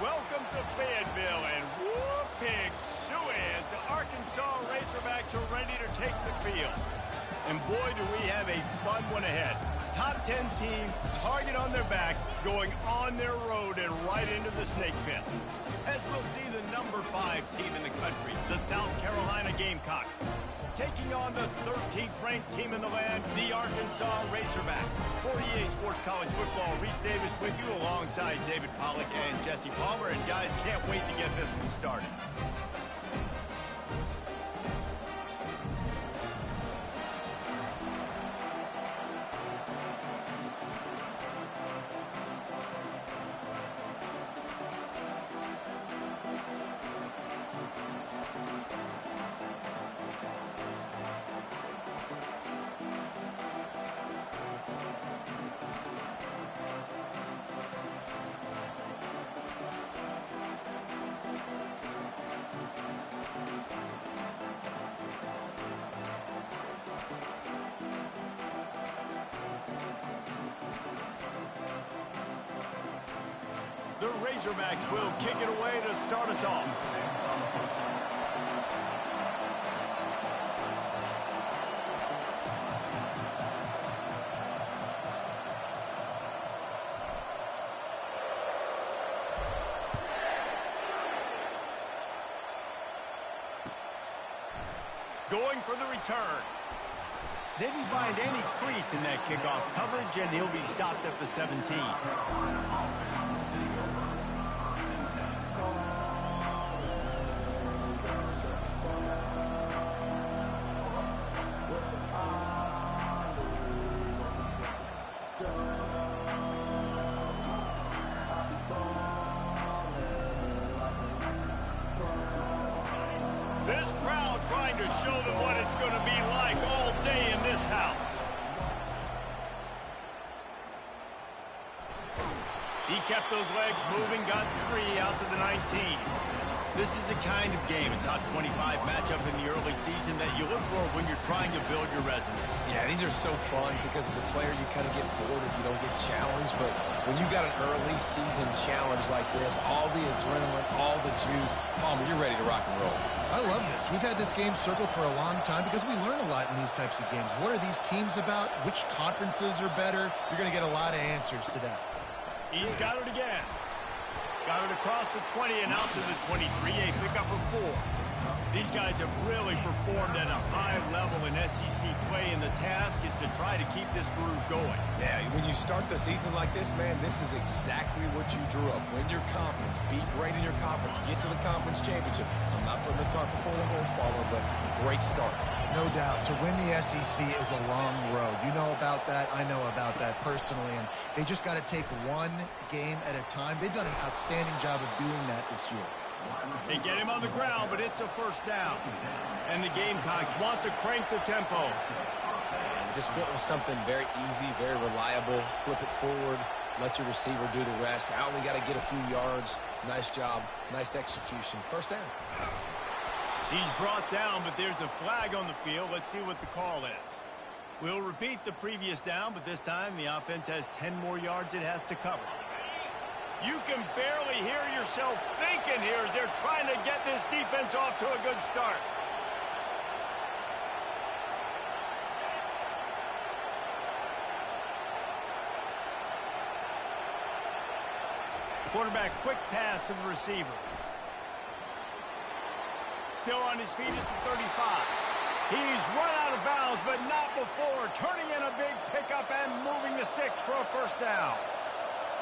Welcome to Fayetteville, and whoop, pig suey as the Arkansas Razorbacks are ready to take the field. And boy, do we have a fun one ahead. Top 10 team, target on their back, going on their road and right into the snake pit. As we'll see the number 5 team in the country, the South Carolina Gamecocks, taking on the 13th ranked team in the land, the Arkansas Razorbacks. For EA Sports College Football, Reese Davis with you alongside David Pollack and Jesse Palmer. And guys, can't wait to get this one started. The Razorbacks will kick it away to start us off. Going for the return. Didn't find any crease in that kickoff coverage, and he'll be stopped at the 17. This crowd trying to show them what it's going to be like all day in this house. He kept those legs moving, got 3 out to the 19. This is the kind of game, a top 25 matchup in the early season that you look for when you're trying to build your resume. Yeah, these are so fun because as a player, you kind of get bored if you don't get challenged. But when you got an early season challenge like this, all the adrenaline, all the juice, Palmer, you're ready to rock and roll. I love this. We've had this game circled for a long time because we learn a lot in these types of games. What are these teams about? Which conferences are better? You're going to get a lot of answers today. He's got it again. Got it across the 20 and out to the 23, a pickup of 4. These guys have really performed at a high level in SEC play, and the task is to try to keep this groove going. Yeah, when you start the season like this, man, this is exactly what you drew up. Win your conference, be great in your conference, get to the conference championship. I'm not putting the cart before the horse, Palmer, but great start. No doubt. To win the SEC is a long road. You know about that. I know about that personally. And they just got to take one game at a time. They've done an outstanding job of doing that this year. They get him on the ground, but it's a first down. And the Gamecocks want to crank the tempo. And just went with something very easy, very reliable. Flip it forward. Let your receiver do the rest. I only got to get a few yards. Nice job. Nice execution. First down. He's brought down, but there's a flag on the field. Let's see what the call is. We'll repeat the previous down, but this time the offense has 10 more yards it has to cover. You can barely hear yourself thinking here as they're trying to get this defense off to a good start. Quarterback quick pass to the receiver. Still on his feet at the 35. He's run out of bounds, but not before turning in a big pickup and moving the sticks for a first down.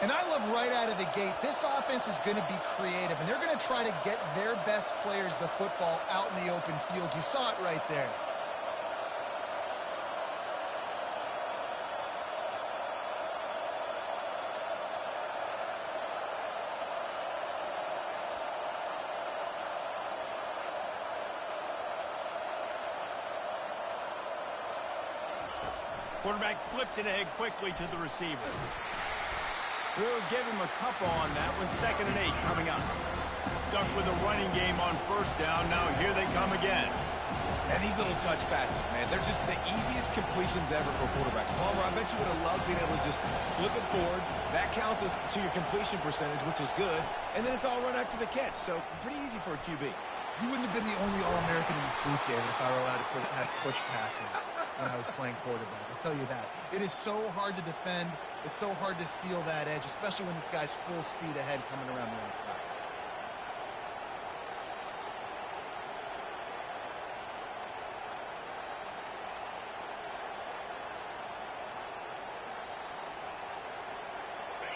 And I love right out of the gate, this offense is going to be creative, and they're going to try to get their best players the football out in the open field. You saw it right there. Quarterback flips it ahead quickly to the receiver. We'll give him a couple on that one. 2nd and 8 coming up. Stuck with a running game on first down. Now here they come again. And these little touch passes, man, they're just the easiest completions ever for quarterbacks. Palmer, I bet you would have loved being able to just flip it forward. That counts as to your completion percentage, which is good. And then it's all run after the catch. So pretty easy for a QB. You wouldn't have been the only All-American in this booth, David, if I were allowed to have push passes when I was playing quarterback. I'll tell you that. It is so hard to defend. It's so hard to seal that edge, especially when this guy's full speed ahead coming around the outside.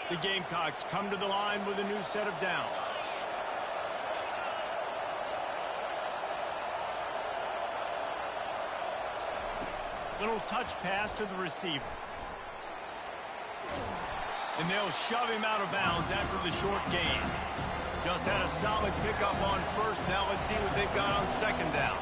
The Gamecocks come to the line with a new set of downs. Little touch pass to the receiver. And they'll shove him out of bounds after the short gain. Just had a solid pickup on first. Now let's see what they've got on second down.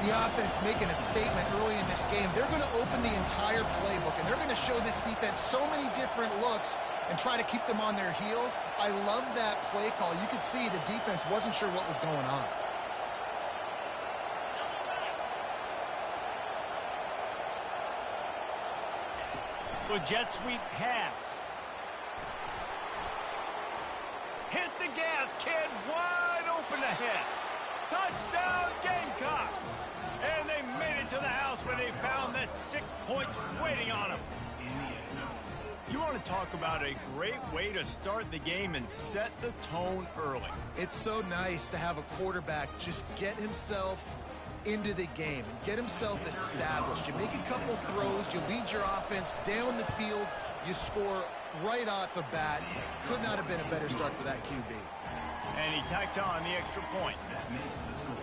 The offense making a statement early in this game. They're going to open the entire playbook, and they're going to show this defense so many different looks and try to keep them on their heels. I love that play call. You could see the defense wasn't sure what was going on. The jet sweep pass. Hit the gas, kid. Wide open ahead. Touchdown, Gamecocks. And they made it to the house when they found that 6 points waiting on them. You want to talk about a great way to start the game and set the tone early. It's so nice to have a quarterback just get himself into the game and get himself established. You make a couple throws, you lead your offense down the field, you score right off the bat. Could not have been a better start for that QB. And he tacks on the extra point.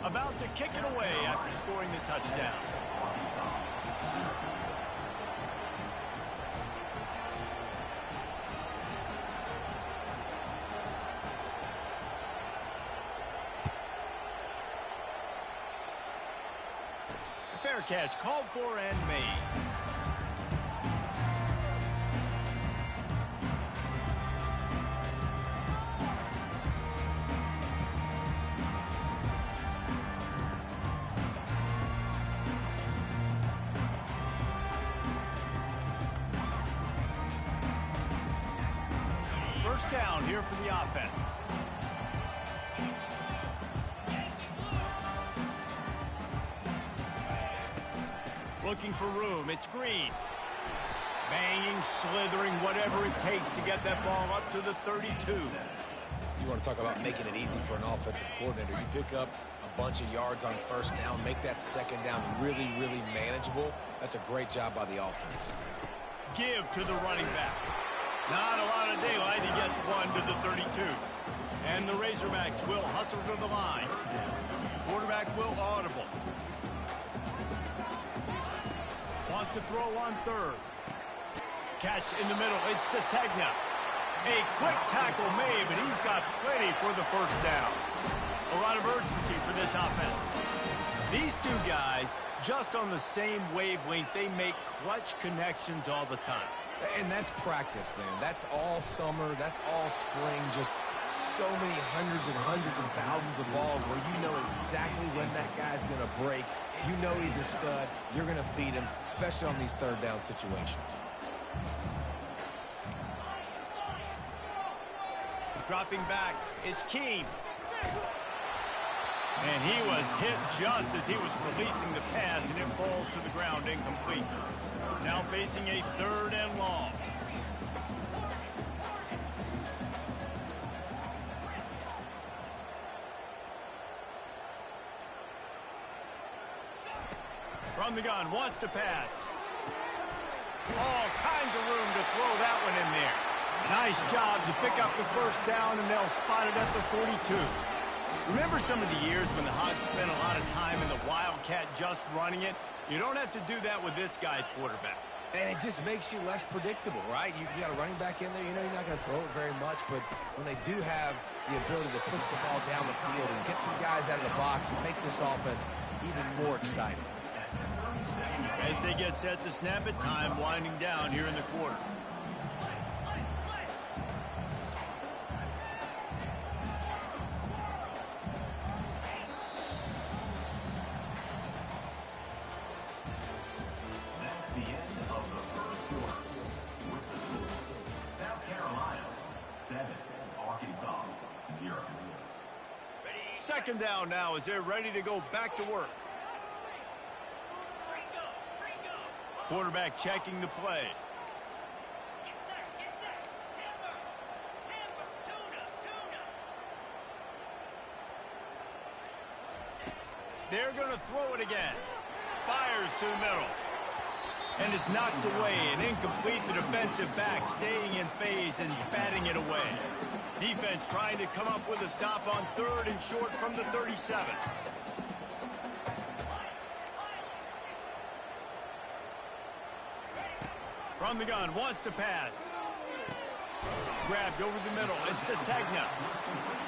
About to kick it away after scoring the touchdown. Fair catch called for and made. First down here for the offense. Looking for room. It's Green. Banging, slithering, whatever it takes to get that ball up to the 32. You want to talk about making it easy for an offensive coordinator. You pick up a bunch of yards on first down, make that second down really, really manageable. That's a great job by the offense. Give to the running back. Not a lot of daylight. He gets one to the 32. And the Razorbacks will hustle to the line. Quarterback will audible. Wants to throw on third. Catch in the middle. It's Sategna. A quick tackle made, but he's got plenty for the first down. A lot of urgency for this offense. These two guys, just on the same wavelength, they make clutch connections all the time. And that's practice, man. That's all summer. That's all spring. Just so many hundreds and thousands of balls where you know exactly when that guy's going to break. You know he's a stud. You're going to feed him, especially on these third down situations. Dropping back, it's Keene. And he was hit just as he was releasing the pass, and it falls to the ground incomplete. Now facing a third and long. From the gun, wants to pass. All kinds of room to throw that one in there. Nice job to pick up the first down, and they'll spot it at the 42. Remember some of the years when the Hogs spent a lot of time in the Wildcat just running it? You don't have to do that with this guy quarterback. And it just makes you less predictable, right? You got a running back in there. You know you're not going to throw it very much, but when they do have the ability to push the ball down the field and get some guys out of the box, it makes this offense even more exciting. As they get set to snap it, time winding down here in the quarter. 7, Arkansas 0. Second down now as they're ready to go back to work. Quarterback checking the play. They're going to throw it again. Fires to the middle. And it's knocked away and incomplete. The defensive back staying in phase and batting it away. Defense trying to come up with a stop on third and short from the 37. From the gun, wants to pass. Grabbed over the middle. It's Sategna.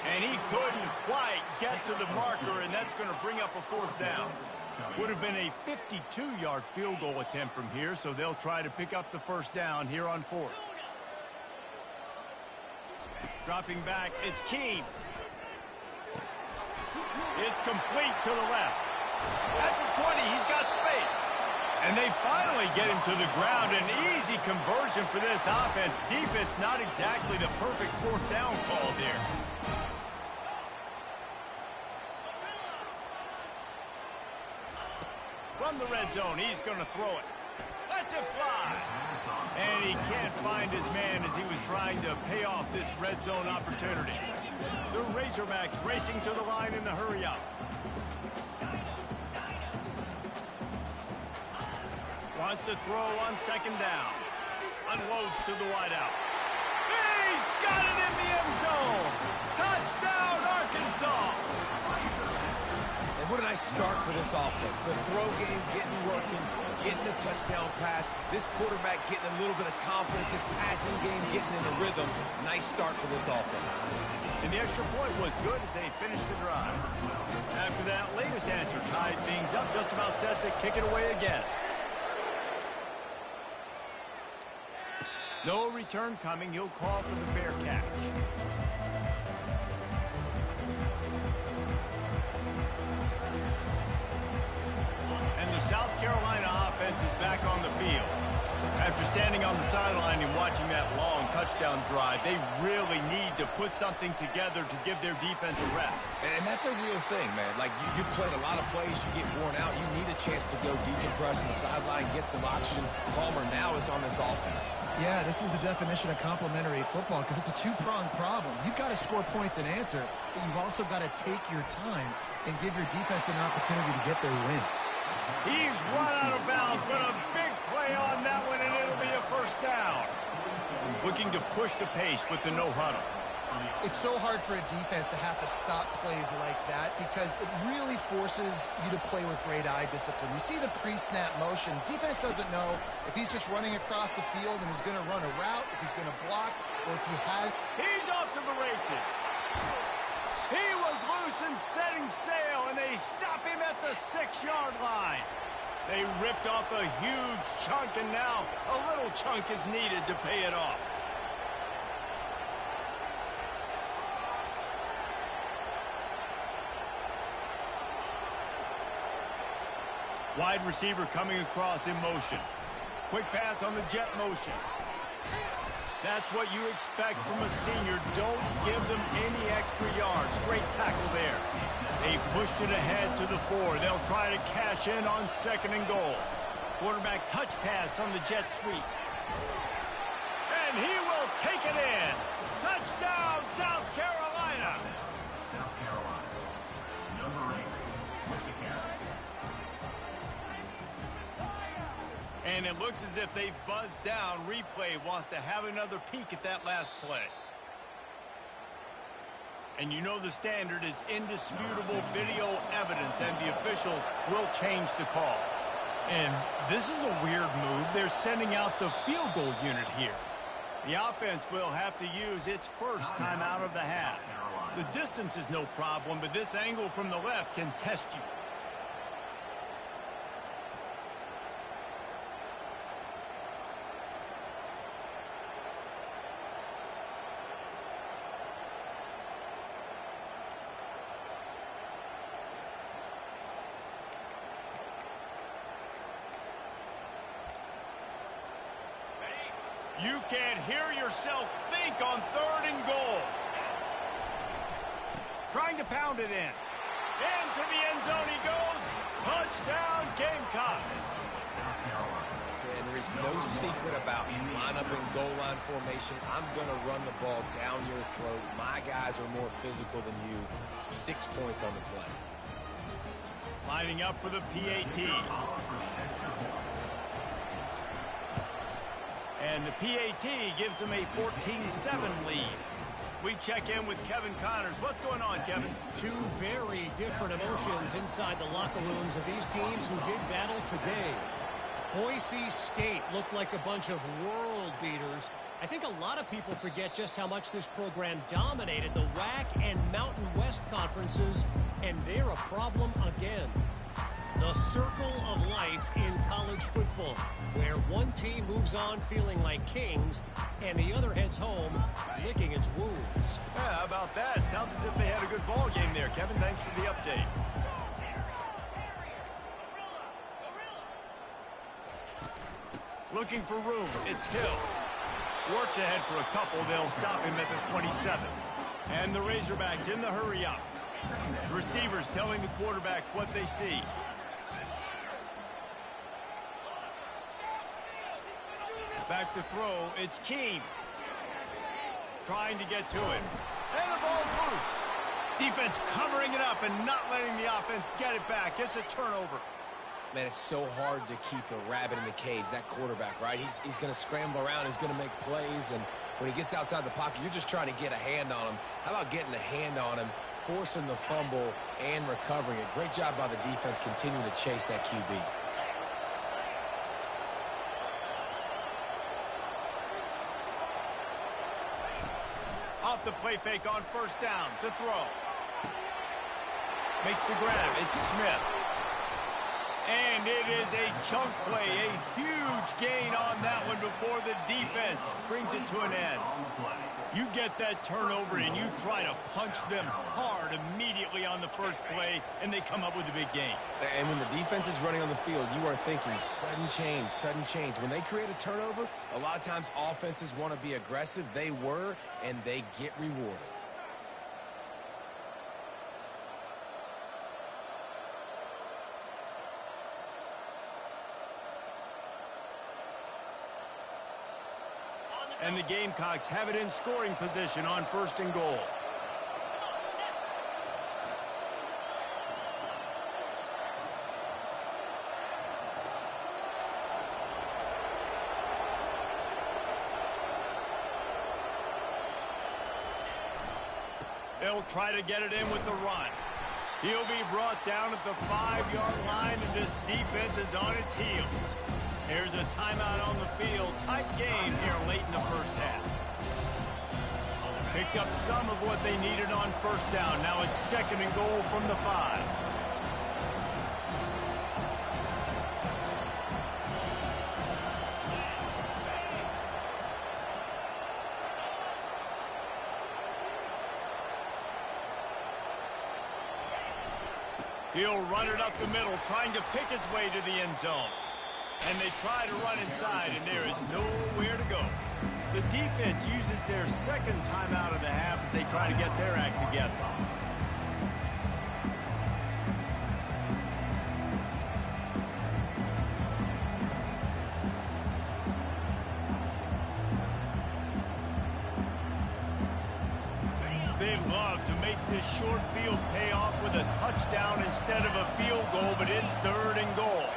And he couldn't quite get to the marker, and that's going to bring up a fourth down. Would have been a 52-yard field goal attempt from here, so they'll try to pick up the first down here on fourth. Dropping back, it's Keene. It's complete to the left. At the 20, he's got space. And they finally get him to the ground. An easy conversion for this offense. Defense not exactly the perfect fourth down call there. From the red zone, he's going to throw it. Lets it fly. And he can't find his man as he was trying to pay off this red zone opportunity. The Razorbacks racing to the line in the hurry-up. Wants to throw on second down. Unloads to the wideout. He's got it in the end zone. Touchdown, Arkansas. And what a nice start for this offense. The throw game getting working, getting the touchdown pass. This quarterback getting a little bit of confidence. His passing game getting in the rhythm. Nice start for this offense. And the extra point was good as they finished the drive. After that latest answer tied things up, just about set to kick it away again. No return coming. He'll call for the fair catch. And the South Carolina offense is back on the field. After standing on the sideline and watching that long touchdown drive, they really need to put something together to give their defense a rest. And that's a real thing, man. Like, you played a lot of plays, you get worn out. You need a chance to go decompress on the sideline, get some oxygen. Palmer, now it's on this offense. Yeah, this is the definition of complementary football because it's a two-pronged problem. You've got to score points and answer, but you've also got to take your time and give your defense an opportunity to get their win. He's run out of bounds, but a big play on that one, and it'll be a first down. Looking to push the pace with the no huddle. It's so hard for a defense to have to stop plays like that because it really forces you to play with great eye discipline. You see the pre-snap motion. Defense doesn't know if he's just running across the field and he's going to run a route, if he's going to block, or if he has... He's off to the races. He was loose and setting sail, and they stop him at the 6-yard line. They ripped off a huge chunk, and now a little chunk is needed to pay it off. Wide receiver coming across in motion. Quick pass on the jet motion. That's what you expect from a senior. Don't give them any extra yards. Great tackle there. They pushed it ahead to the 4. They'll try to cash in on second and goal. Quarterback touch pass on the jet sweep. And he will take it in. Touchdown, South Carolina. South Carolina, number 8, with the carry. And it looks as if they've buzzed down. Replay wants to have another peek at that last play. And you know the standard is indisputable video evidence, and the officials will change the call. And this is a weird move. They're sending out the field goal unit here. The offense will have to use its first time out of the half. The distance is no problem, but this angle from the left can test you. You can't hear yourself think on 3rd and goal. Trying to pound it in. Into the end zone he goes. Touchdown, Gamecocks. And there is no secret about line up in goal line formation. I'm going to run the ball down your throat. My guys are more physical than you. 6 points on the play. Lining up for the PAT. And the PAT gives them a 14-7 lead. We check in with Kevin Connors. What's going on, Kevin? Two very different emotions inside the locker rooms of these teams who did battle today. Boise State looked like a bunch of world beaters. I think a lot of people forget just how much this program dominated the WAC and Mountain West conferences, and they're a problem again. The circle of life in college football, where one team moves on feeling like kings, and the other heads home licking its wounds. Yeah, how about that? Sounds as if they had a good ball game there, Kevin. Thanks for the update. Looking for room. It's Hill. Works ahead for a couple. They'll stop him at the 27. And the Razorbacks in the hurry up. The receivers telling the quarterback what they see. Back to throw. It's Keene. Trying to get to it. And the ball's loose. Defense covering it up and not letting the offense get it back. It's a turnover. Man, it's so hard to keep a rabbit in the cage, that quarterback, right? He's going to scramble around. He's going to make plays. And when he gets outside the pocket, you're just trying to get a hand on him. How about getting a hand on him, forcing the fumble, and recovering it? Great job by the defense continuing to chase that QB. Off the play fake on 1st down to throw. Makes the grab. It's Smith. And it is a chunk play. A huge gain on that one before the defense brings it to an end. You get that turnover and you try to punch them hard immediately on the first play, and they come up with a big gain. And when the defense is running on the field, you are thinking sudden change, sudden change. When they create a turnover, a lot of times offenses want to be aggressive. They were, and they get rewarded. And the Gamecocks have it in scoring position on 1st and goal. They'll try to get it in with the run. He'll be brought down at the 5-yard line, and this defense is on its heels. Here's a timeout on the field. Tight game here late in the first half. Picked up some of what they needed on 1st down. Now it's 2nd and goal from the 5. He'll run it up the middle, trying to pick his way to the end zone. And they try to run inside, and there is nowhere to go. The defense uses their 2nd timeout of the half as they try to get their act together. They'd love to make this short field pay off with a touchdown instead of a field goal, but it's 3rd and goal.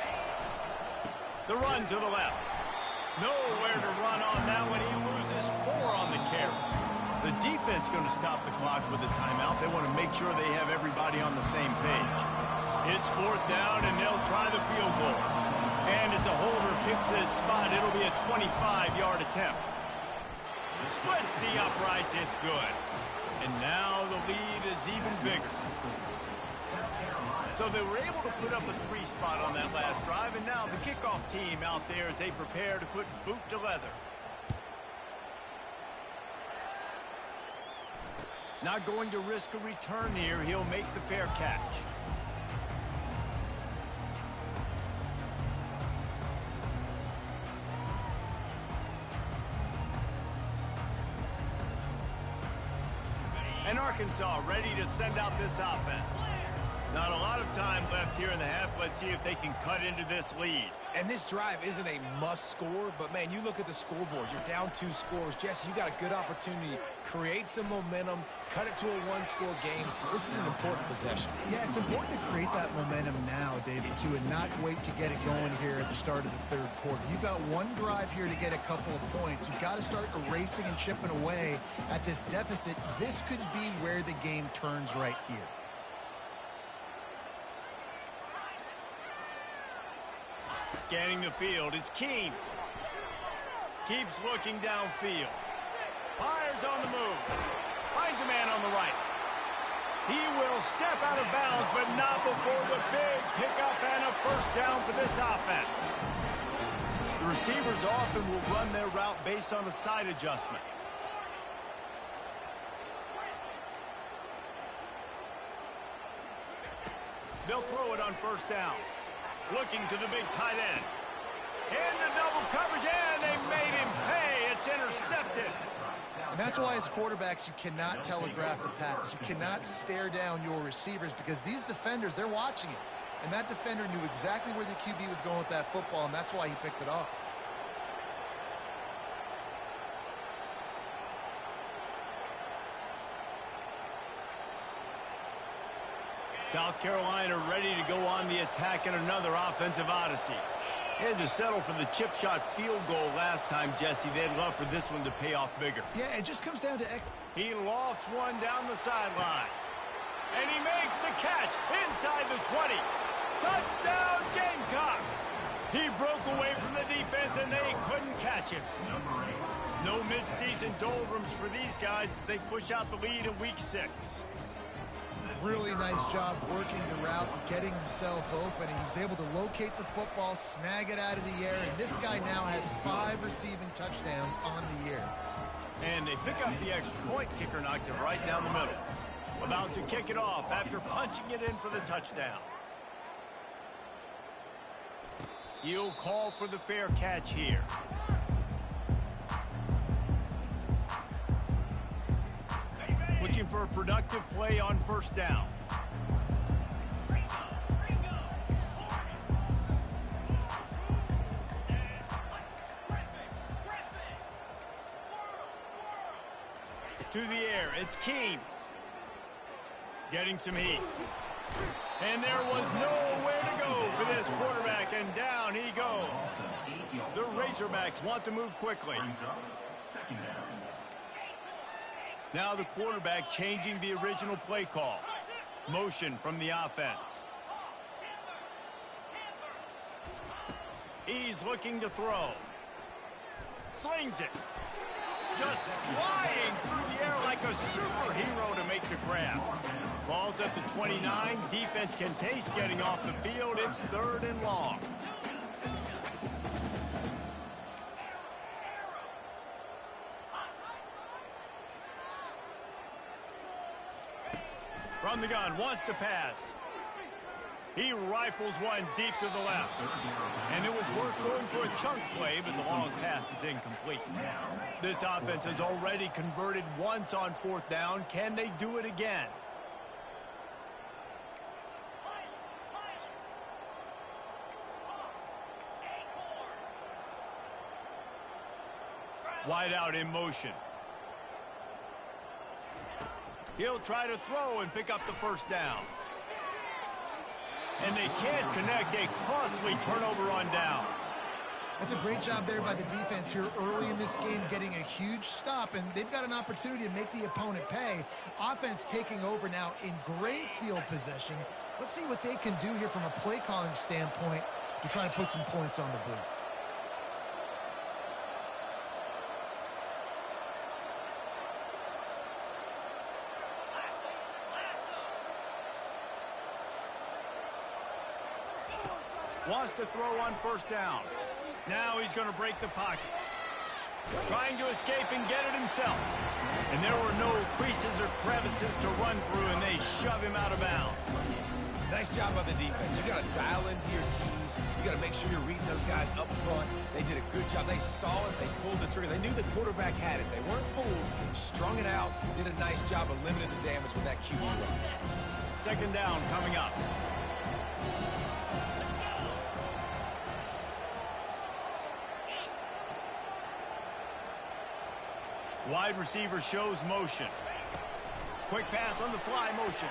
The run to the left. Nowhere to run on that one. He loses 4 on the carry. The defense going to stop the clock with a timeout. They want to make sure they have everybody on the same page. It's 4th down, and they'll try the field goal. And as a holder picks his spot, it'll be a 25-yard attempt. Splits the uprights. It's good. And now the lead is even bigger. So they were able to put up a 3 spot on that last drive, and now the kickoff team out there as they prepare to put boot to leather. Not going to risk a return here. He'll make the fair catch. And Arkansas ready to send out this offense. Not a lot of time left here in the half. Let's see if they can cut into this lead. And this drive isn't a must score, but, man, you look at the scoreboard. You're down 2 scores. Jesse, you got a good opportunity. Create some momentum. Cut it to a 1-score game. This is an important possession. Yeah, it's important to create that momentum now, David, too, and not wait to get it going here at the start of the 3rd quarter. You've got one drive here to get a couple of points. You've got to start erasing and chipping away at this deficit. This could be where the game turns right here. Scanning the field, it's Keene. Keeps looking downfield. Fires on the move. Finds a man on the right. He will step out of bounds, but not before the big pickup and a first down for this offense. The receivers often will run their route based on a side adjustment. They'll throw it on first down. Looking to the big tight end. Into double coverage, and they made him pay. It's intercepted. And that's why as quarterbacks, you cannot telegraph the pass. You cannot stare down your receivers because these defenders, they're watching it. And that defender knew exactly where the QB was going with that football, and that's why he picked it off. South Carolina ready to go on the attack in another offensive odyssey. They had to settle for the chip shot field goal last time, Jesse. They'd love for this one to pay off bigger. Yeah, it just comes down to... He lofts one down the sideline. And he makes the catch inside the 20. Touchdown, Gamecocks! He broke away from the defense, and they couldn't catch him. No midseason doldrums for these guys as they push out the lead in Week 6. Really nice job working the route and getting himself open. He was able to locate the football, snag it out of the air, and this guy now has 5 receiving touchdowns on the year. And they pick up the extra point. Kicker knocked it right down the middle. About to kick it off after punching it in for the touchdown. He'll call for the fair catch here. Looking for a productive play on first down. To the air, it's Keene. Getting some heat. And there was nowhere to go for this quarterback, and down he goes. The Razorbacks want to move quickly. Now the quarterback changing the original play call. Motion from the offense. He's looking to throw. Slings it. Just flying through the air like a superhero to make the grab. Ball's at the 29. Defense can taste getting off the field. It's 3rd and long. From the gun, wants to pass. He rifles one deep to the left. And it was worth going for a chunk play, but the long pass is incomplete. This offense has already converted once on 4th down. Can they do it again? Wide out in motion. He'll try to throw and pick up the first down. And they can't connect. A costly turnover on downs. That's a great job there by the defense here early in this game, getting a huge stop, and they've got an opportunity to make the opponent pay. Offense taking over now in great field position. Let's see what they can do here from a play calling standpoint to try to put some points on the board. Wants to throw on first down. Now he's going to break the pocket. Trying to escape and get it himself. And there were no creases or crevices to run through, and they shove him out of bounds. Nice job by the defense. You got to dial into your keys. You got to make sure you're reading those guys up front. They did a good job. They saw it. They pulled the trigger. They knew the quarterback had it. They weren't fooled. strung it out, did a nice job of limiting the damage with that QB run. Second down coming up. Wide receiver shows motion. Quick pass on the fly motion.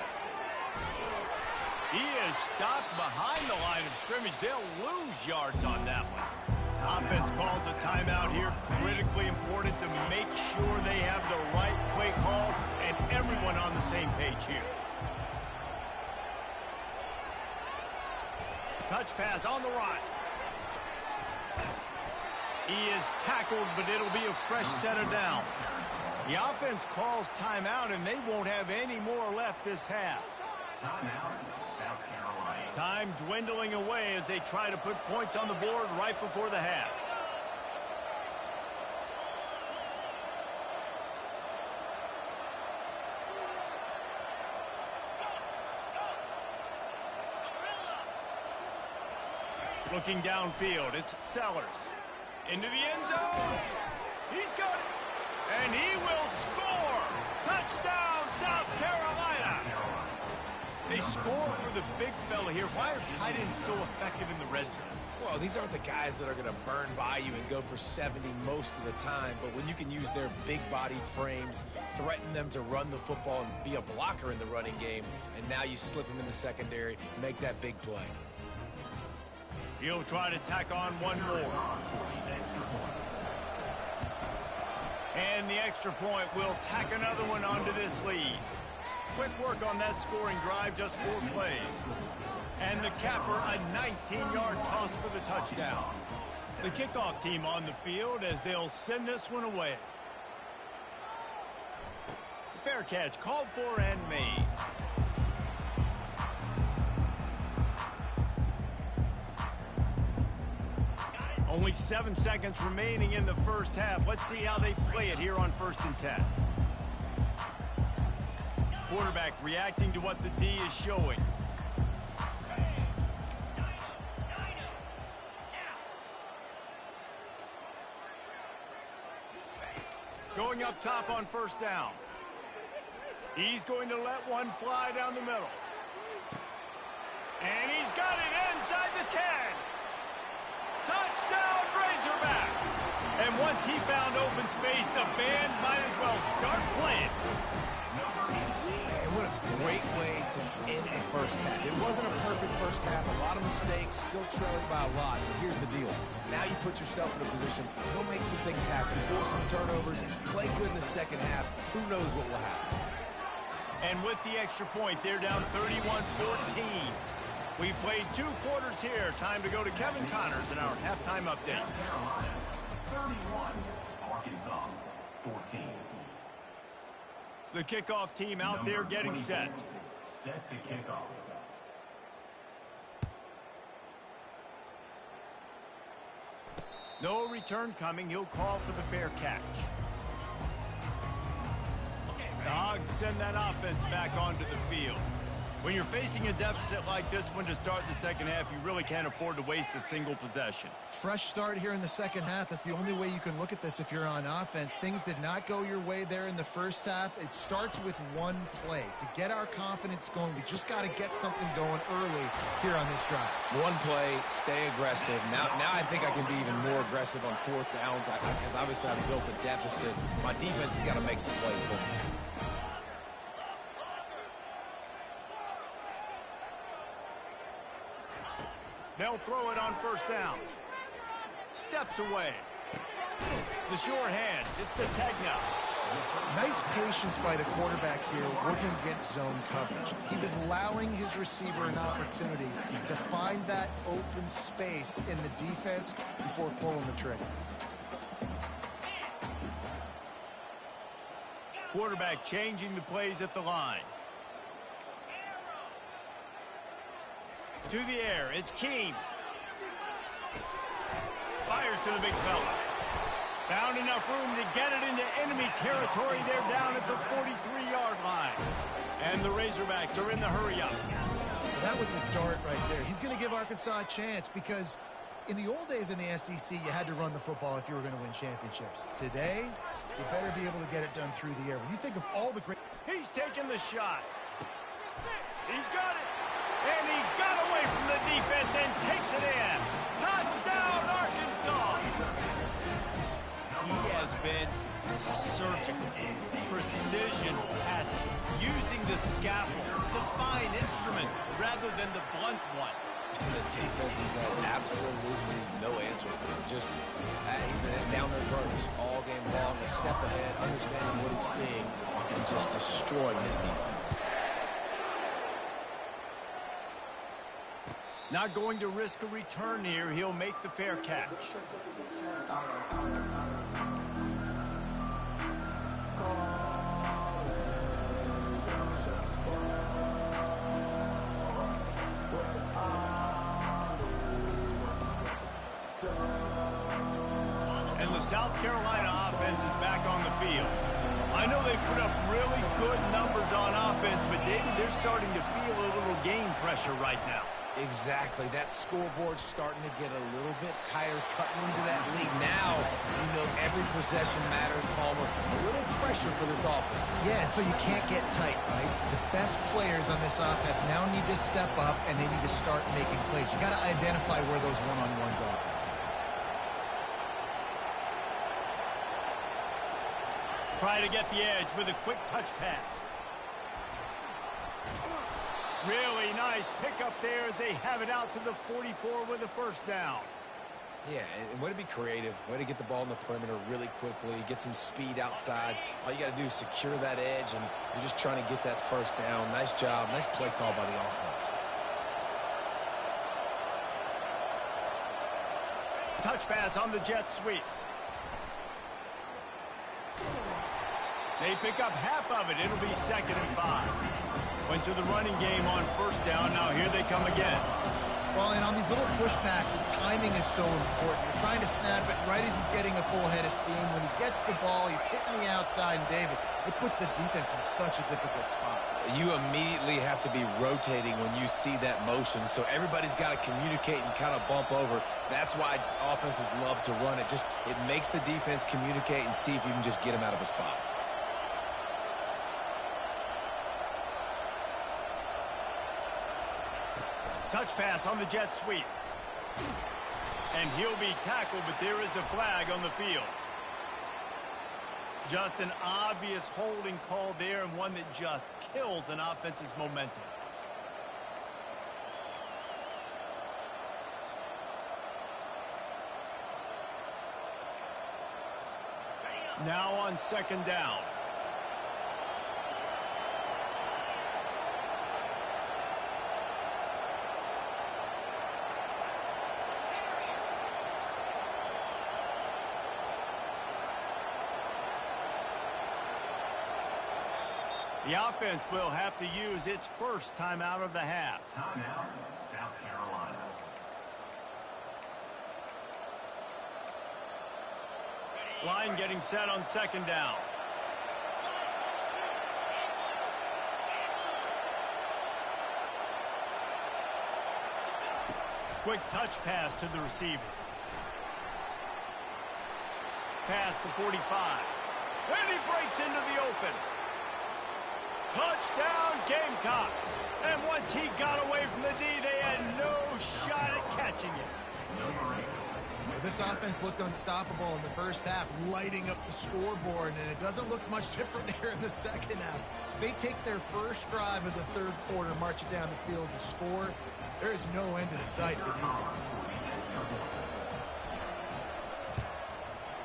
He is stopped behind the line of scrimmage. They'll lose yards on that one. Offense calls a timeout here. Critically important to make sure they have the right play call and everyone on the same page here. Touch pass on the run. He is tackled, but it'll be a fresh set of downs. The offense calls timeout, and they won't have any more left this half. Time dwindling away as they try to put points on the board right before the half. Looking downfield, it's Sellers. Into the end zone. He's got it. And he will score. Touchdown, South Carolina. They score for the big fella here. Why are tight ends so effective in the red zone? Well, these aren't the guys that are going to burn by you and go for 70 most of the time, but when you can use their big-bodied frames, threaten them to run the football and be a blocker in the running game, and now you slip them in the secondary, make that big play. He'll try to tack on one more. And the extra point will tack another one onto this lead. Quick work on that scoring drive, just 4 plays. And the capper, a 19-yard toss for the touchdown. The kickoff team on the field as they'll send this one away. Fair catch called for and made. Only 7 seconds remaining in the first half. Let's see how they play it here on 1st and 10. Quarterback reacting to what the D is showing. Going up top on 1st down. He's going to let one fly down the middle. And he's got it inside the 10. Touchdown, Razorbacks! And once he found open space, the band might as well start playing. Man, what a great way to end the first half. It wasn't a perfect first half, a lot of mistakes, still trailing by a lot. But here's the deal. Now you put yourself in a position, go make some things happen, force some turnovers, play good in the second half. Who knows what will happen? And with the extra point, they're down 31-14. We've played 2 quarters here. Time to go to Kevin Connors in our halftime update. Carolina 31, Arkansas 14. The kickoff team out there getting set. Set to kick off. No return coming. He'll call for the fair catch. The Hogs send that offense back onto the field. When you're facing a deficit like this one to start the second half, you really can't afford to waste a single possession. Fresh start here in the second half. That's the only way you can look at this if you're on offense. Things did not go your way there in the first half. It starts with one play. To get our confidence going, we just got to get something going early here on this drive. One play, stay aggressive. Now I think I can be even more aggressive on 4th downs because obviously I've built a deficit. My defense has got to make some plays for me. They'll throw it on 1st down. Steps away. The sure hands. It's Sategna. Nice patience by the quarterback here working against zone coverage. He was allowing his receiver an opportunity to find that open space in the defense before pulling the trigger. Quarterback changing the plays at the line. To the air, it's Keene. Fires to the big fella. Found enough room to get it into enemy territory. They're down at the 43-yard line. And the Razorbacks are in the hurry-up. That was a dart right there. He's going to give Arkansas a chance because In the old days in the SEC, you had to run the football if you were going to win championships. Today, you better be able to get it done through the air. When you think of all the great... He's taking the shot. He's got it. And he got away from the defense and takes it in. Touchdown, Arkansas. He has been surgical. Precision passing. Using the scalpel, the fine instrument, rather than the blunt one. The defense has had absolutely no answer for him. Just, he's been down their throats all game long, a step ahead, understanding what he's seeing, and just destroying his defense. Not going to risk a return here. He'll make the fair catch. And the South Carolina offense is back on the field. I know they put up really good numbers on offense, but David, they're starting to feel a little game pressure right now. Exactly. That scoreboard's starting to get a little bit tired cutting into that lead. Now, you know every possession matters, Palmer. A little pressure for this offense. Yeah, and so you can't get tight, right? The best players on this offense now need to step up, and they need to start making plays. You got to identify where those one-on-ones are. Try to get the edge with a quick touch pass. Really nice pickup there as they have it out to the 44 with a first down. Yeah, and way to be creative, way to get the ball in the perimeter really quickly, get some speed outside. All you got to do is secure that edge, and you're just trying to get that first down. Nice job, nice play call by the offense. Touch pass on the jet sweep. They pick up half of it. It'll be 2nd and 5. Went to the running game on first down. Now here they come again. Well, and on these little push passes, timing is so important. You're trying to snap it right as he's getting a full head of steam. When he gets the ball, he's hitting the outside, and David, it puts the defense in such a difficult spot. You immediately have to be rotating when you see that motion, so everybody's got to communicate and kind of bump over. That's why offenses love to run it. Just, it makes the defense communicate and see if you can just get him out of a spot. Touch pass on the jet sweep. And he'll be tackled, but there is a flag on the field. Just an obvious holding call there, and one that just kills an offense's momentum. Now on 2nd down. The offense will have to use its first timeout of the half. Timeout, South Carolina. Line getting set on 2nd down. Quick touch pass to the receiver. Pass to 45. And he breaks into the open. Touchdown, Gamecocks. And once he got away from the D, they had no shot at catching it. This offense looked unstoppable in the first half, lighting up the scoreboard, and it doesn't look much different here in the second half. They take their first drive of the third quarter, march it down the field to score. There is no end in sight for these guys.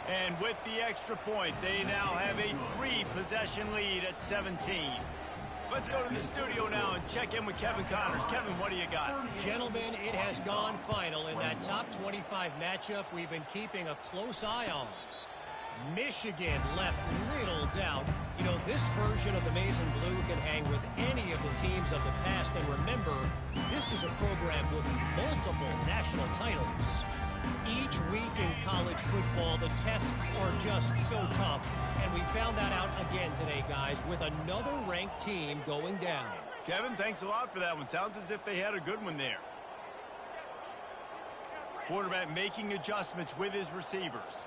And with the extra point, they now have a 3-possession lead at 17. Let's go to the studio now and check in with Kevin Connors. Kevin, what do you got? Gentlemen, it has gone final in that top 25 matchup we've been keeping a close eye on. Michigan left little doubt. You know, this version of the Maize and Blue can hang with any of the teams of the past. And remember, this is a program with multiple national titles. Each week in college football, the tests are just so tough. And we found that out again today, guys, with another ranked team going down. Kevin, thanks a lot for that one. Sounds as if they had a good one there. Quarterback making adjustments with his receivers.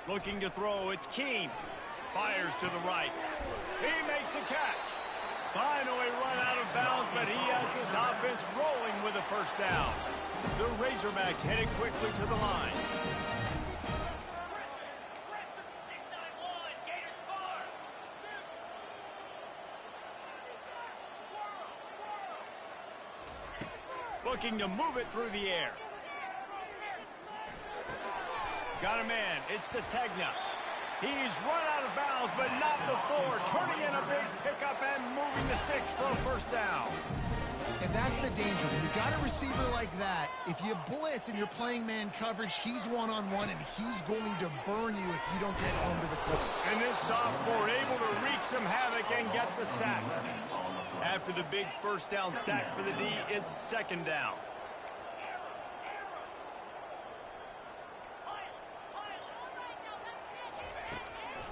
Looking to throw, it's Keene. Fires to the right. He makes a catch. Finally run out of bounds, but he has this offense rolling with a first down. The Razorbacks headed quickly to the line. Looking to move it through the air. Got a man. It's Sategna. He's run out of bounds, but not before. Turning in a big pickup and moving the sticks for a first down. And that's the danger. When you've got a receiver like that, if you blitz and you're playing man coverage, he's one-on-one, and he's going to burn you if you don't get home to the quarter. And this sophomore able to wreak some havoc and get the sack. After the big first down sack for the D, it's second down.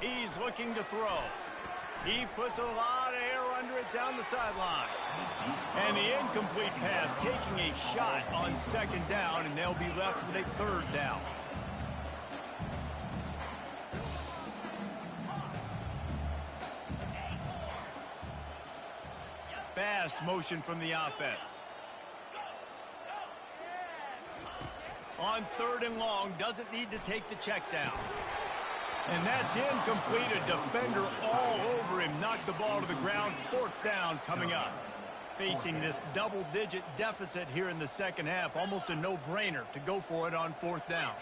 He's looking to throw. He puts a lot of air under it down the sideline. And the incomplete pass taking a shot on second down, and they'll be left with a third down. Fast motion from the offense. On third and long, doesn't need to take the check down. And that's incomplete. A defender all over him. Knocked the ball to the ground. Fourth down coming up. Facing this double-digit deficit here in the second half. Almost a no-brainer to go for it on fourth down.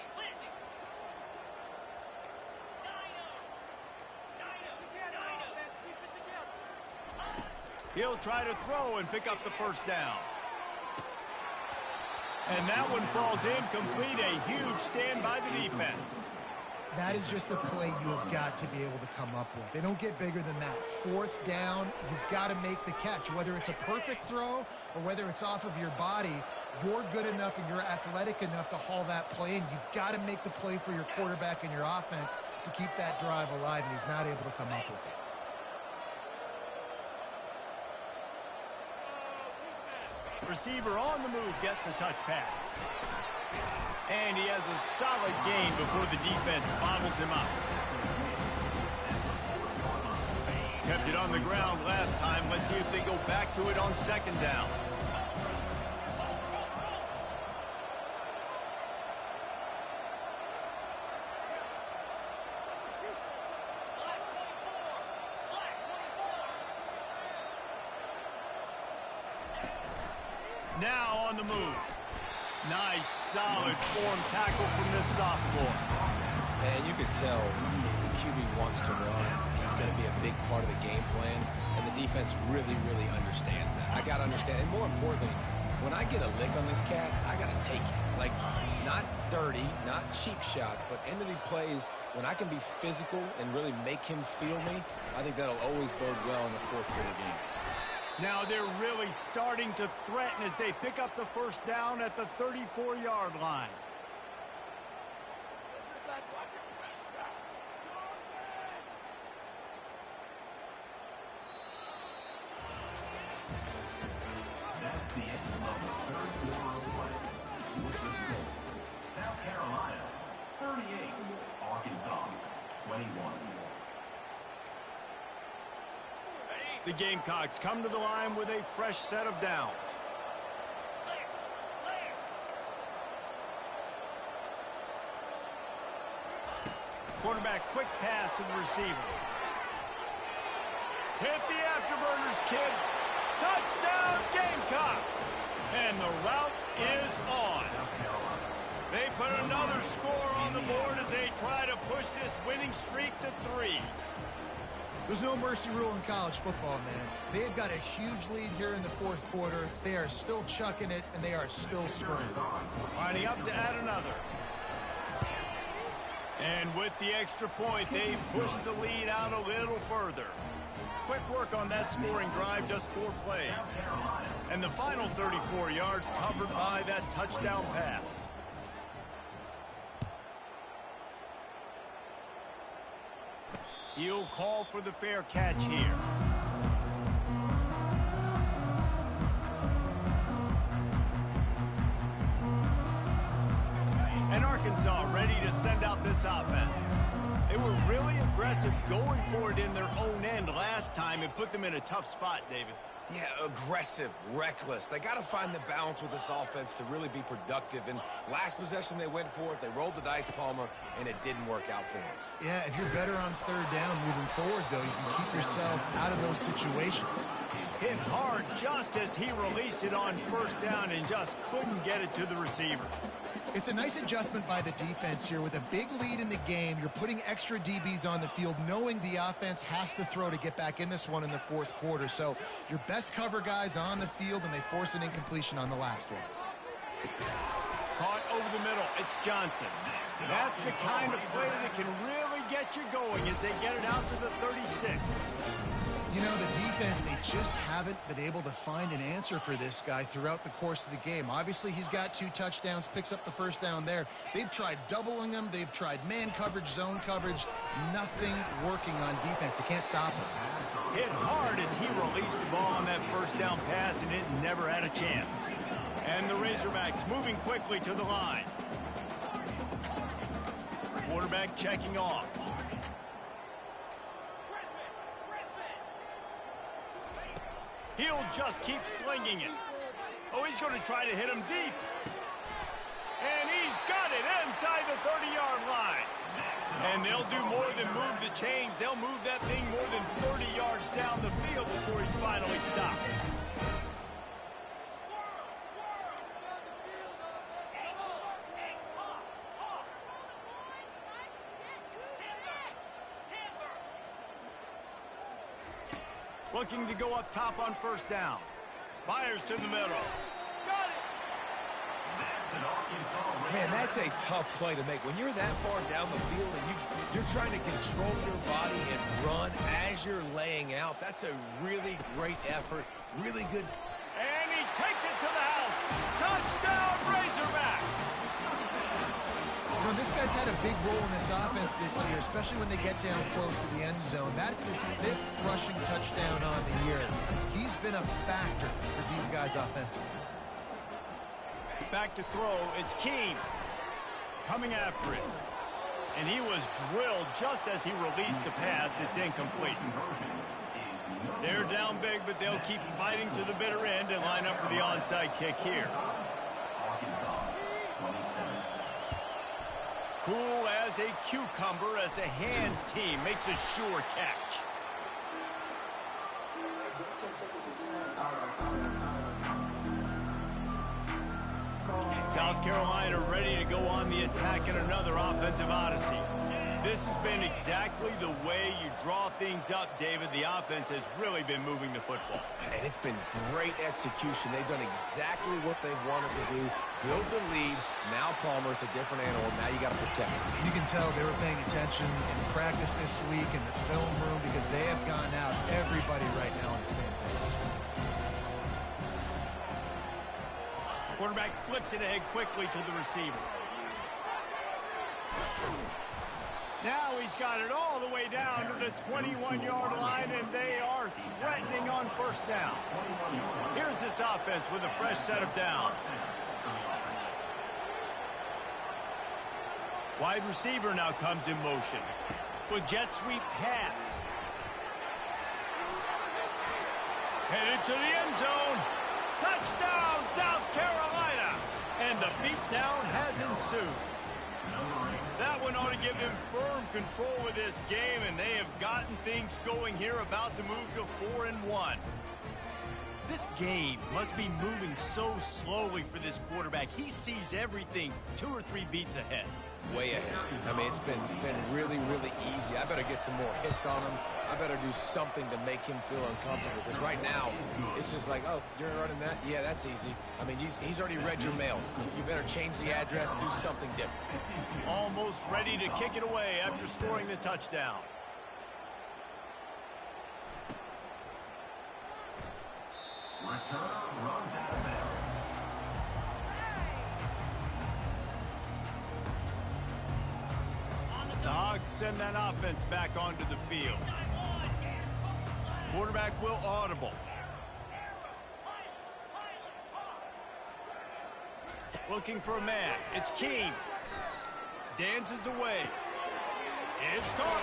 He'll try to throw and pick up the first down. And that one falls incomplete. A huge stand by the defense. That is just a play you have got to be able to come up with. They don't get bigger than that. Fourth down, you've got to make the catch. Whether it's a perfect throw or whether it's off of your body, you're good enough and you're athletic enough to haul that play in. You've got to make the play for your quarterback and your offense to keep that drive alive, and he's not able to come up with it. Receiver on the move gets the touch pass. And he has a solid gain before the defense bottles him up. Kept it on the ground last time. Let's see if they go back to it on second down. Now on the move. Nice, solid form tackle from this sophomore. And you could tell the QB wants to run. He's going to be a big part of the game plan, and the defense really, really understands that. I got to understand, and more importantly, when I get a lick on this cat, I got to take it. Like, not dirty, not cheap shots, but end of the plays, when I can be physical and really make him feel me, I think that'll always bode well in the fourth quarter game. Now they're really starting to threaten as they pick up the first down at the 34-yard line. That's the end of the third quarter of play. With the score, South Carolina 38, Arkansas 21. The Gamecocks come to the line with a fresh set of downs. Quarterback quick pass to the receiver. Hit the afterburners, kid. Touchdown Gamecocks. And the route is on. They put another score on the board as they try to push this winning streak to 3. There's no mercy rule in college football, man. They've got a huge lead here in the fourth quarter. They are still chucking it, and they are still scoring. Lining up to add another. And with the extra point, they push the lead out a little further. Quick work on that scoring drive, just 4 plays. And the final 34 yards covered by that touchdown pass. He'll call for the fair catch here. to send out this offense. They were really aggressive going for it in their own end last time and put them in a tough spot, David. Yeah, aggressive, reckless. They got to find the balance with this offense to really be productive. And last possession, they went for it. They rolled the dice, Palmer, and it didn't work out for them. Yeah, if you're better on third down moving forward, though, you can keep yourself out of those situations. Hit hard just as he released it on first down and just couldn't get it to the receiver. It's a nice adjustment by the defense here. With a big lead in the game, you're putting extra DBs on the field, knowing the offense has to throw to get back in this one in the fourth quarter. So your best cover guys on the field, and they force an incompletion on the last one. Caught over the middle. It's Johnson. That's the kind of play that can really get you going as they get it out to the 36. You know, the defense, they just haven't been able to find an answer for this guy throughout the course of the game. Obviously, he's got 2 touchdowns, picks up the first down there. They've tried doubling him. They've tried man coverage, zone coverage. Nothing working on defense. They can't stop him. Hit hard as he released the ball on that first down pass, and it never had a chance. And the Razorbacks moving quickly to the line. Quarterback checking off. He'll just keep slinging it. Oh, he's going to try to hit him deep. And he's got it inside the 30-yard line. And they'll do more than move the chains. They'll move that thing more than 30 yards down the field before he's finally stopped. Looking to go up top on first down. Fires to the middle. Got it! Man, that's a tough play to make. When you're that far down the field and you're trying to control your body and run as you're laying out, that's a really great effort, really good. And he takes it to the house. Touchdown, Razorbacks! You know, this guy's had a big role in this offense this year, especially when they get down close to the end zone. That's his 5th rushing touchdown on the year. He's been a factor for these guys offensively. Back to throw, it's Keene coming after it. And he was drilled just as he released the pass. It's incomplete. They're down big, but they'll keep fighting to the bitter end and line up for the onside kick here. Cool as a cucumber as the hands team makes a sure catch. South Carolina ready to go on the attack in another offensive odyssey. This has been exactly the way you draw things up, David. The offense has really been moving the football. And it's been great execution. They've done exactly what they've wanted to do. Build the lead. Now Palmer's a different animal. Now you got to protect him. You can tell they were paying attention in practice this week in the film room because they have gone out, everybody right now on the same page. Quarterback flips it ahead quickly to the receiver. Now he's got it all the way down to the 21-yard line, and they are threatening on first down. Here's this offense with a fresh set of downs. Wide receiver now comes in motion with jet sweep pass. Headed to the end zone. Touchdown, South Carolina. And the beatdown has ensued. That one ought to give them firm control of this game, and they have gotten things going here, about to move to 4-1. This game must be moving so slowly for this quarterback. He sees everything 2 or 3 beats ahead. Way ahead. I mean, it's been really, really easy. I better get some more hits on him. I better do something to make him feel uncomfortable. Because right now, it's just like, oh, you're running that? Yeah, that's easy. I mean, he's already read your mail. You better change the address and do something different. Almost ready to kick it away after scoring the touchdown. Return runs out of bounds. The Hogs send that offense back onto the field. Quarterback will audible. Looking for a man. It's Keene. dances away. It's caught.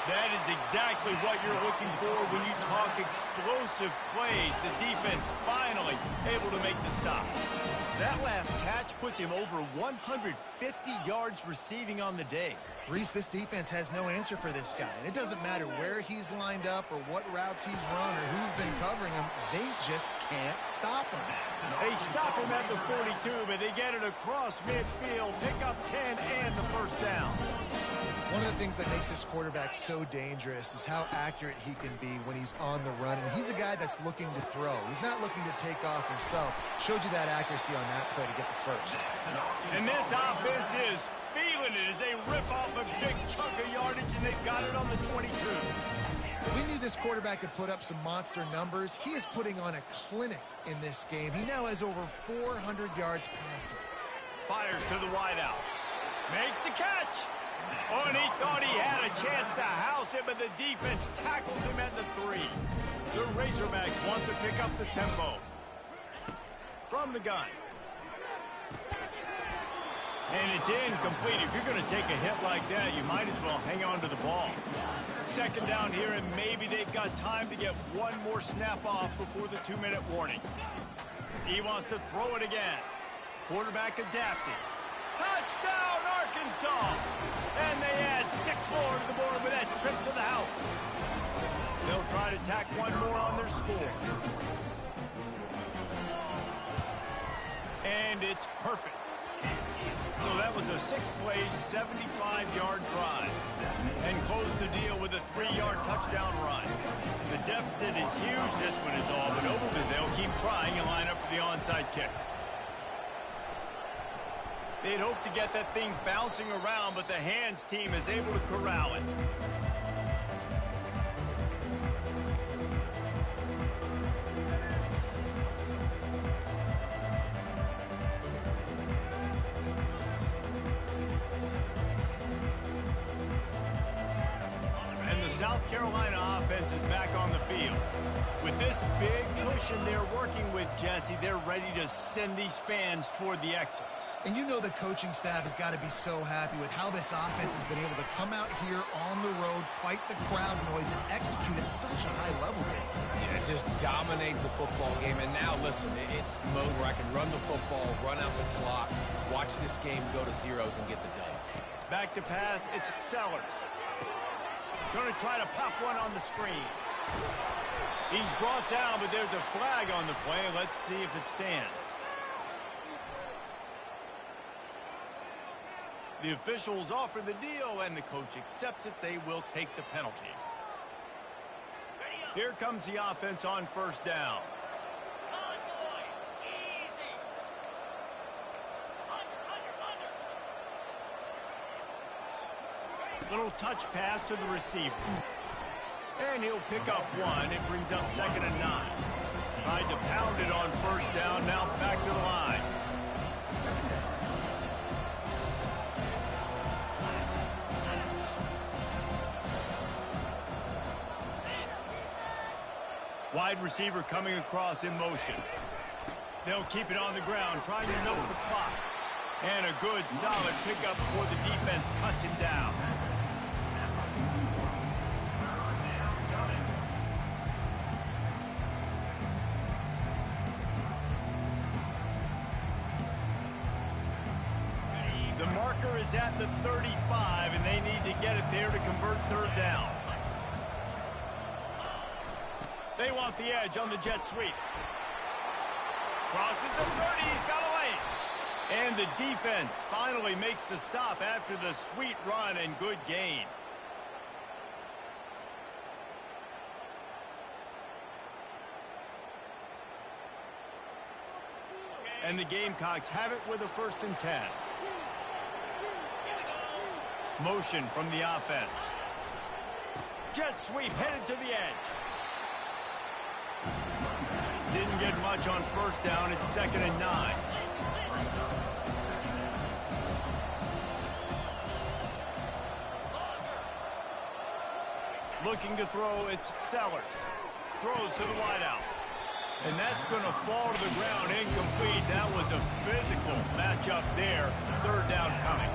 That is exactly what you're looking for when you talk explosive plays. The defense finally able to make the stop. That last catch puts him over 150 yards receiving on the day. Reese, this defense has no answer for this guy. And it doesn't matter where he's lined up or what routes he's run or who's been covering him. They just can't stop him. They stop him at the 42, but they get it across midfield, pick up 10 and the first down. One of the things that makes this quarterback so dangerous is how accurate he can be when he's on the run. And he's a guy that's looking to throw. He's not looking to take off himself. Showed you that accuracy on that play to get the first. And this offense is feeling it as they rip off a big chunk of yardage, and they've got it on the 22. We knew this quarterback could put up some monster numbers. He is putting on a clinic in this game. He now has over 400 yards passing. Fires to the wideout. Makes the catch. Oh, and he thought he had a chance to house him, but the defense tackles him at the 3. The Razorbacks want to pick up the tempo. From the gun. And it's incomplete. If you're going to take a hit like that, you might as well hang on to the ball. Second down here, and maybe they've got time to get one more snap off before the 2-minute warning. He wants to throw it again. Quarterback adapting. Touchdown, Arkansas! And they add 6 more to the board with that trip to the house. They'll try to tack one more on their score. And it's perfect. So that was a 6-play, 75-yard drive. And close the deal with a 3-yard touchdown run. The deficit is huge. This one is all but over, but they'll keep trying and line up for the onside kick. They'd hope to get that thing bouncing around, but the hands team is able to corral it. And the South Carolina offense is back on the field. With this big cushion they're working with, Jesse, they're ready to send these fans toward the exits. And you know the coaching staff has got to be so happy with how this offense has been able to come out here on the road, fight the crowd noise, and execute at such a high level game. Yeah, just dominate the football game. And now, listen, it's mode where I can run the football, run out the clock, watch this game go to zeros and get the dub. Back to pass, it's Sellers. Going to try to pop one on the screen. He's brought down, but there's a flag on the play. Let's see if it stands. The officials offer the deal, and the coach accepts it. They will take the penalty. Here comes the offense on first down. Little touch pass to the receiver. And he'll pick up one. It brings up 2nd and 9. Tried to pound it on first down. Now back to the line. Wide receiver coming across in motion. They'll keep it on the ground, trying to milk the clock. And a good, solid pickup before the defense cuts him down. The marker is at the 35, and they need to get it there to convert third down. They want the edge on the jet sweep. Crosses the 30, he's got a lane. And the defense finally makes the stop after the sweet run and good gain. And the Gamecocks have it with a 1st and 10. Motion from the offense. Jet sweep headed to the edge. Didn't get much on first down. It's 2nd and 9. Looking to throw, it's Sellers. Throws to the wideout. And that's going to fall to the ground incomplete. That was a physical matchup there. Third down coming.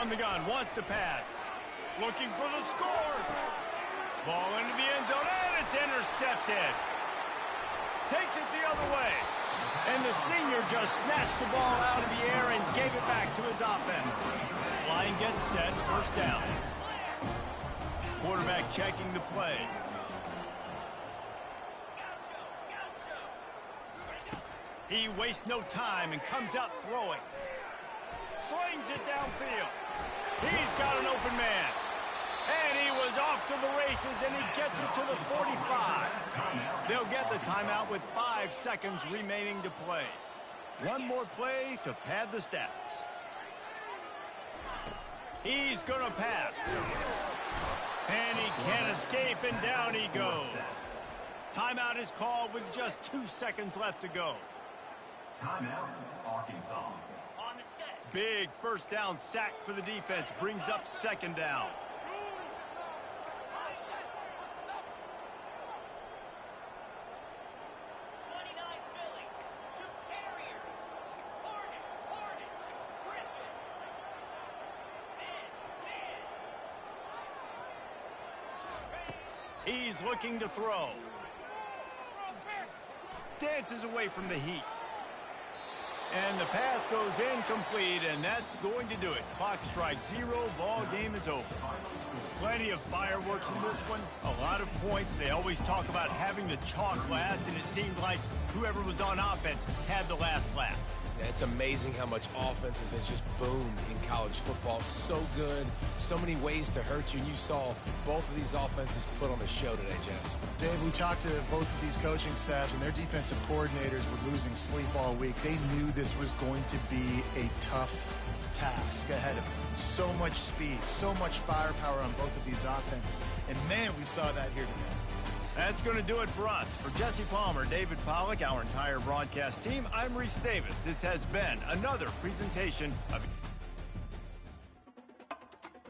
From the gun, wants to pass. Looking for the score. Ball into the end zone, and it's intercepted. Takes it the other way. And the senior just snatched the ball out of the air and gave it back to his offense. Line gets set, first down. Quarterback checking the play. He wastes no time and comes out throwing. Slings it downfield. He's got an open man. And he was off to the races, and he gets it to the 45. They'll get the timeout with 5 seconds remaining to play. One more play to pad the stats. He's going to pass. And he can't escape, and down he goes. Timeout is called with just 2 seconds left to go. Timeout, Arkansas. Big first down sack for the defense. Brings up second down. He's looking to throw. Dances away from the heat. And the pass goes incomplete, and that's going to do it. Clock strikes 0, ball game is over. Plenty of fireworks in this one, a lot of points. They always talk about having the chalk last, and it seemed like whoever was on offense had the last laugh. It's amazing how much offense has just boomed in college football. So good, so many ways to hurt you. And you saw both of these offenses put on a show today, Jess. Dave, we talked to both of these coaching staffs, and their defensive coordinators were losing sleep all week. They knew this was going to be a tough task ahead of them. So much speed, so much firepower on both of these offenses. And, man, we saw that here today. That's going to do it for us. For Jesse Palmer, David Pollack, our entire broadcast team, I'm Reese Davis. This has been another presentation of